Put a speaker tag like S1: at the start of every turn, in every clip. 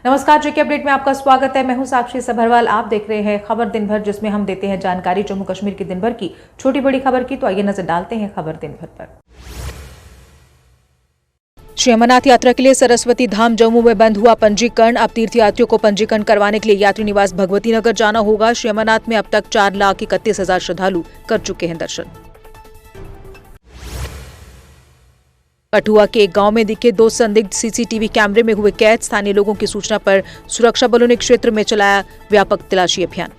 S1: नमस्कार, जेके अपडेट में आपका स्वागत है। मैं हूं साक्षी सभरवाल। आप देख रहे हैं खबर दिन भर, जिसमें हम देते हैं जानकारी जम्मू कश्मीर की दिन भर की छोटी बड़ी खबर की। तो आइए नजर डालते हैं खबर दिन भर पर। श्री अमरनाथ यात्रा के लिए सरस्वती धाम जम्मू में बंद हुआ पंजीकरण। अब तीर्थयात्रियों को पंजीकरण करवाने के लिए यात्री निवास भगवती नगर जाना होगा। श्री अमरनाथ में अब तक 4,31,000 श्रद्धालु कर चुके हैं दर्शन। कठुआ के एक गांव में दिखे 2 संदिग्ध सीसीटीवी कैमरे में हुए कैद। स्थानीय लोगों की सूचना पर सुरक्षा बलों ने क्षेत्र में चलाया व्यापक तलाशी अभियान।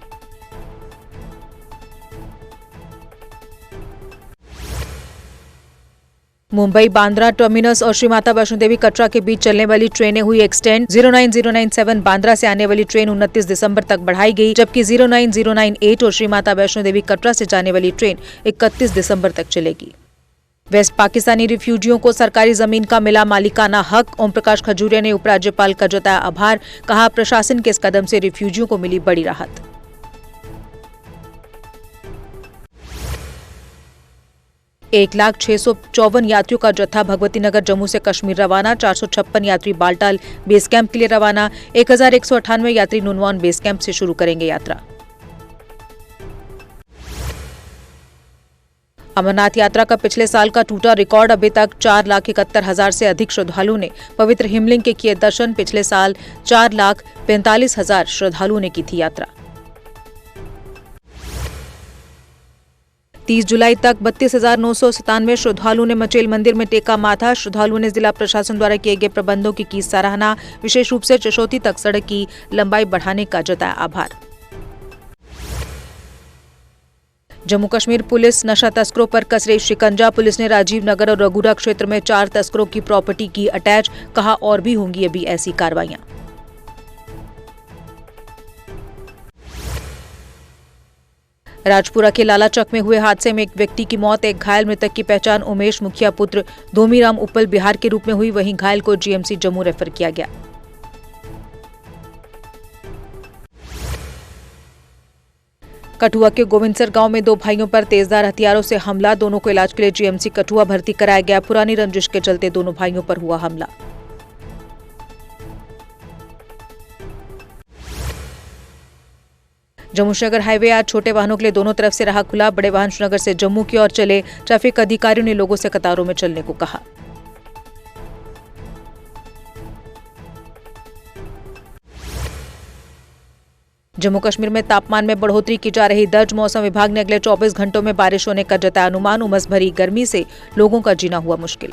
S1: मुंबई बांद्रा टर्मिनस और श्री माता वैष्णो देवी कटरा के बीच चलने वाली ट्रेनें हुई एक्सटेंड। 09097 बांद्रा से आने वाली ट्रेन 29 दिसंबर तक बढ़ाई गई, जबकि 09098 और श्री माता वैष्णो देवी कटरा से जाने वाली ट्रेन 31 दिसंबर तक चलेगी। वेस्ट पाकिस्तानी रिफ्यूजियों को सरकारी जमीन का मिला मालिकाना हक। ओम प्रकाश खजूरिया ने उपराज्यपाल का जताया आभार। कहा, प्रशासन के इस कदम से रिफ्यूजियों को मिली बड़ी राहत। एक 1,654 यात्रियों का जत्था भगवती नगर जम्मू से कश्मीर रवाना। 456 यात्री बालटाल बेस कैंप के लिए रवाना। 1,198 यात्री नुनवान बेस कैंप से शुरू करेंगे यात्रा। अमरनाथ यात्रा का पिछले साल का टूटा रिकॉर्ड। अभी तक 4,71,000 से अधिक श्रद्धालुओं ने पवित्र हिमलिंग के किए दर्शन। पिछले साल 4,45,000 श्रद्धालुओं ने की थी यात्रा। 30 जुलाई तक 32,997 श्रद्धालुओं ने मचेल मंदिर में टेका माथा। श्रद्धालुओं ने जिला प्रशासन द्वारा किए गए प्रबंधों की सराहना। विशेष रूप से चशोती तक सड़क की लंबाई बढ़ाने का जताया आभार। जम्मू कश्मीर पुलिस नशा तस्करों पर कस रही शिकंजा। पुलिस ने राजीव नगर और रघुरा क्षेत्र में 4 तस्करों की प्रॉपर्टी की अटैच। कहा, और भी होंगी अभी ऐसी कार्रवाइयां। राजपुरा के लालाचक में हुए हादसे में एक व्यक्ति की मौत, एक घायल। मृतक की पहचान उमेश मुखिया पुत्र धोमीराम उप्पल बिहार के रूप में हुई। वहीं घायल को जीएमसी जम्मू रेफर किया गया। कठुआ के गोविंदसर गांव में 2 भाइयों पर तेजधार हथियारों से हमला। दोनों को इलाज के लिए जीएमसी कठुआ भर्ती कराया गया। पुरानी रंजिश के चलते दोनों भाइयों पर हुआ हमला। जम्मू श्रीनगर हाईवे आज छोटे वाहनों के लिए दोनों तरफ से रहा खुला। बड़े वाहन श्रीनगर से जम्मू की ओर चले। ट्रैफिक अधिकारियों ने लोगों से कतारों में चलने को कहा। जम्मू कश्मीर में तापमान में बढ़ोतरी की जा रही दर्ज। मौसम विभाग ने अगले 24 घंटों में बारिश होने का जताया अनुमान। उमस भरी गर्मी से लोगों का जीना हुआ मुश्किल।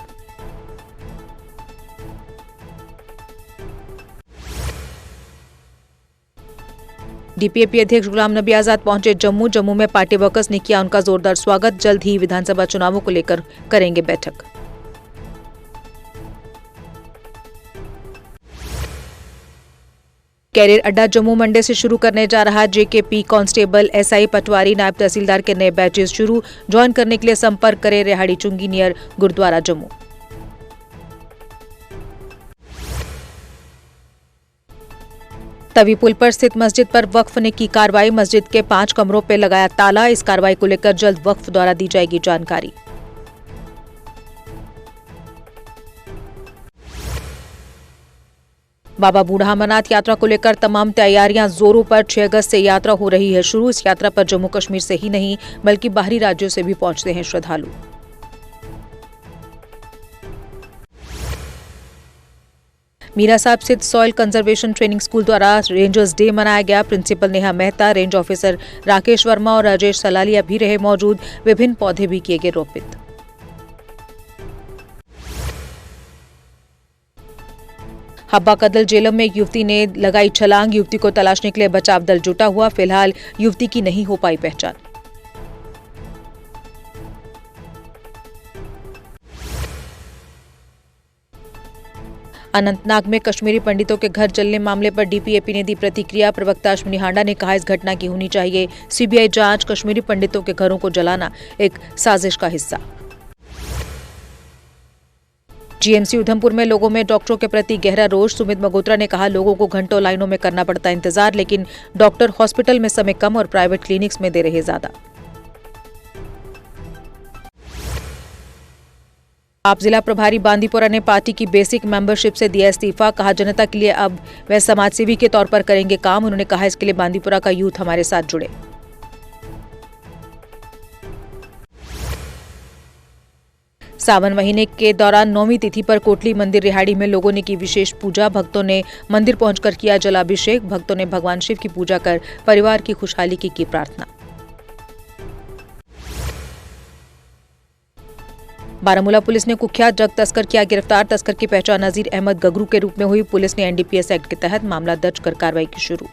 S1: डीपीएपी अध्यक्ष गुलाम नबी आजाद पहुंचे जम्मू। जम्मू में पार्टी वर्कर्स ने किया उनका जोरदार स्वागत। जल्द ही विधानसभा चुनावों को लेकर करेंगे बैठक। कैरियर अड्डा जम्मू मंडे से शुरू करने जा रहा जेकेपी कांस्टेबल एसआई पटवारी नायब तहसीलदार के नए बैचेस शुरू। ज्वाइन करने के लिए संपर्क करें रेहाड़ी चुंगी नियर गुरुद्वारा जम्मू। तवी पुल पर स्थित मस्जिद पर वक्फ ने की कार्रवाई। मस्जिद के 5 कमरों पर लगाया ताला। इस कार्रवाई को लेकर जल्द वक्फ द्वारा दी जाएगी जानकारी। बाबा बूढ़ा अमरनाथ यात्रा को लेकर तमाम तैयारियां जोरों पर। 6 अगस्त से यात्रा हो रही है शुरू। इस यात्रा पर जम्मू कश्मीर से ही नहीं बल्कि बाहरी राज्यों से भी पहुंचते हैं श्रद्धालु। मीरा साहब स्थित सॉइल कंजर्वेशन ट्रेनिंग स्कूल द्वारा रेंजर्स डे मनाया गया। Principal Neha Mehta, range officer Rakesh Verma और राजेश सलालिया भी रहे मौजूद। विभिन्न पौधे भी किए गए रोपित। हब्बा कदल जेलम में एक युवती ने लगाई छलांग। युवती को तलाशने के लिए बचाव दल जुटा हुआ। फिलहाल युवती की नहीं हो पाई पहचान। अनंतनाग में कश्मीरी पंडितों के घर जलने मामले पर डीपीएपी ने दी प्रतिक्रिया। प्रवक्ता अश्विनी हांडा ने कहा, इस घटना की होनी चाहिए सीबीआई जांच। कश्मीरी पंडितों के घरों को जलाना एक साजिश का हिस्सा। जीएमसी उधमपुर में लोगों में डॉक्टरों के प्रति गहरा रोष। सुमित मगोत्रा ने कहा, लोगों को घंटों लाइनों में करना पड़ता इंतजार, लेकिन डॉक्टर हॉस्पिटल में समय कम और प्राइवेट क्लिनिक्स में दे रहे ज्यादा। आप जिला प्रभारी बांदीपुरा ने पार्टी की बेसिक मेंबरशिप से दिया इस्तीफा, कहा जनता के लिए अब वह समाजसेवी के तौर पर करेंगे काम। उन्होंने कहा इसके लिए बांदीपुरा का यूथ हमारे साथ जुड़े। सावन महीने के दौरान 9वीं तिथि पर कोटली मंदिर रिहाड़ी में लोगों ने की विशेष पूजा। भक्तों ने मंदिर पहुंचकर किया जलाभिषेक। भक्तों ने भगवान शिव की पूजा कर परिवार की खुशहाली की प्रार्थना। बारामूला पुलिस ने कुख्यात ड्रग तस्कर किया गिरफ्तार। तस्कर की पहचान नजीर अहमद गगरू के रूप में हुई। पुलिस ने एनडीपीएस एक्ट के तहत मामला दर्ज कर कार्रवाई की शुरू।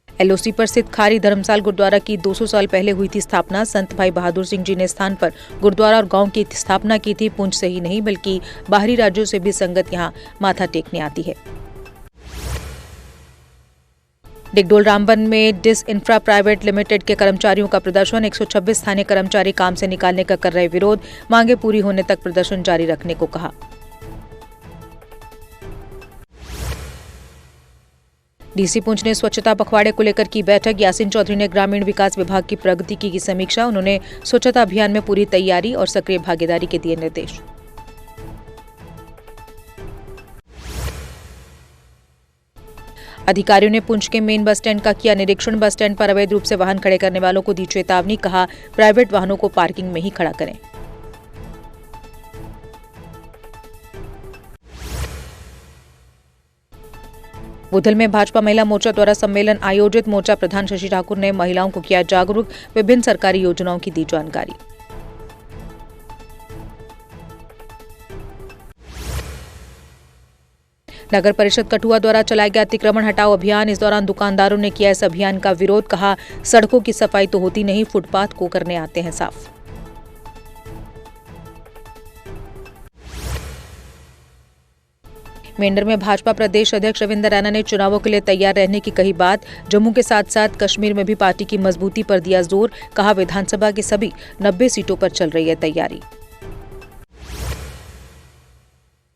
S1: एलओसी पर स्थित खारी धर्मसाल गुरुद्वारा की 200 साल पहले हुई थी स्थापना। संत भाई बहादुर सिंह जी ने स्थान पर गुरुद्वारा और गांव की स्थापना की थी। पुंछ से ही नहीं बल्कि बाहरी राज्यों से भी संगत यहां माथा टेकने आती है। डिगडोल रामबन में डिस इंफ्रा प्राइवेट लिमिटेड के कर्मचारियों का प्रदर्शन। 126 स्थानीय कर्मचारी काम से निकालने का कर रहे विरोध। मांगे पूरी होने तक प्रदर्शन जारी रखने को कहा। डीसी पुंछ ने स्वच्छता पखवाड़े को लेकर की बैठक। यासीन चौधरी ने ग्रामीण विकास विभाग की प्रगति की समीक्षा। उन्होंने स्वच्छता अभियान में पूरी तैयारी और सक्रिय भागीदारी के दिए निर्देश। अधिकारियों ने पुंछ के मेन बस स्टैंड का किया निरीक्षण। बस स्टैंड पर अवैध रूप से वाहन खड़े करने वालों को दी चेतावनी। कहा प्राइवेट वाहनों को पार्किंग में ही खड़ा करें। बुधल में भाजपा महिला मोर्चा द्वारा सम्मेलन आयोजित। मोर्चा प्रधान शशि ठाकुर ने महिलाओं को किया जागरूक। विभिन्न सरकारी योजनाओं की दी जानकारी। नगर परिषद कठुआ द्वारा चलाया गया अतिक्रमण हटाओ अभियान। इस दौरान दुकानदारों ने किया इस अभियान का विरोध। कहा सड़कों की सफाई तो होती नहीं, फुटपाथ को करने आते हैं साफ। मेंढर में भाजपा प्रदेश अध्यक्ष रविंद्र रैना ने चुनावों के लिए तैयार रहने की कही बात। जम्मू के साथ साथ कश्मीर में भी पार्टी की मजबूती पर दिया जोर। कहा विधानसभा की सभी 90 सीटों पर चल रही है तैयारी।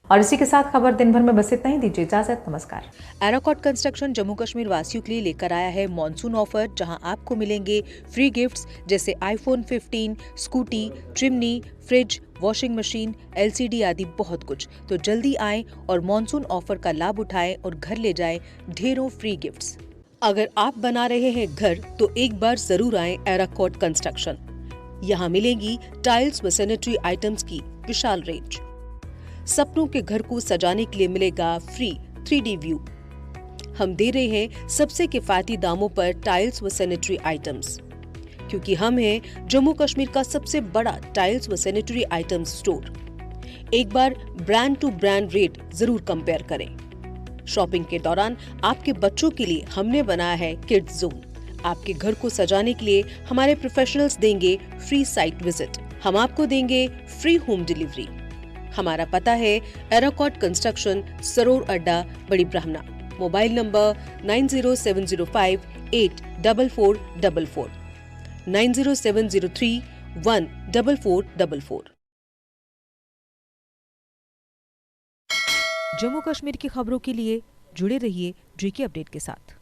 S1: और इसी के साथ खबर दिन भर में बस इतना ही। दीजिए इजाजत, नमस्कार। एराकॉट कंस्ट्रक्शन जम्मू कश्मीर वासियों के लिए लेकर आया है मॉनसून ऑफर, जहां आपको मिलेंगे फ्री गिफ्ट्स जैसे iPhone 15, scooty, chimney, fridge, washing machine, LCD आदि बहुत कुछ। तो जल्दी आएं और मॉनसून ऑफर का लाभ उठाएं और घर ले जाएं ढेरों फ्री गिफ्ट्स। अगर आप बना रहे हैं घर तो एक बार जरूर आएं एराकॉट कंस्ट्रक्शन। यहाँ मिलेगी टाइल्स व सैनिटरी आइटम्स की विशाल रेंज। सपनों के घर को सजाने के लिए मिलेगा फ्री 3D व्यू। हम दे रहे हैं सबसे किफायती दामों पर टाइल्स व सैनिटरी आइटम्स, क्योंकि हम हैं जम्मू कश्मीर का सबसे बड़ा टाइल्स व सैनिटरी आइटम्स स्टोर। एक बार ब्रांड टू ब्रांड रेट जरूर कंपेयर करें। शॉपिंग के दौरान आपके बच्चों के लिए हमने बनाया है किड्स जोन। आपके घर को सजाने के लिए हमारे प्रोफेशनल्स देंगे फ्री साइट विजिट। हम आपको देंगे फ्री होम डिलीवरी। हमारा पता है एराकॉट कंस्ट्रक्शन, सरोर अड्डा, बड़ी ब्राह्मणा। Mobile number 9070584444, 9070314444। जम्मू कश्मीर की खबरों के लिए जुड़े रहिए जेके अपडेट के साथ।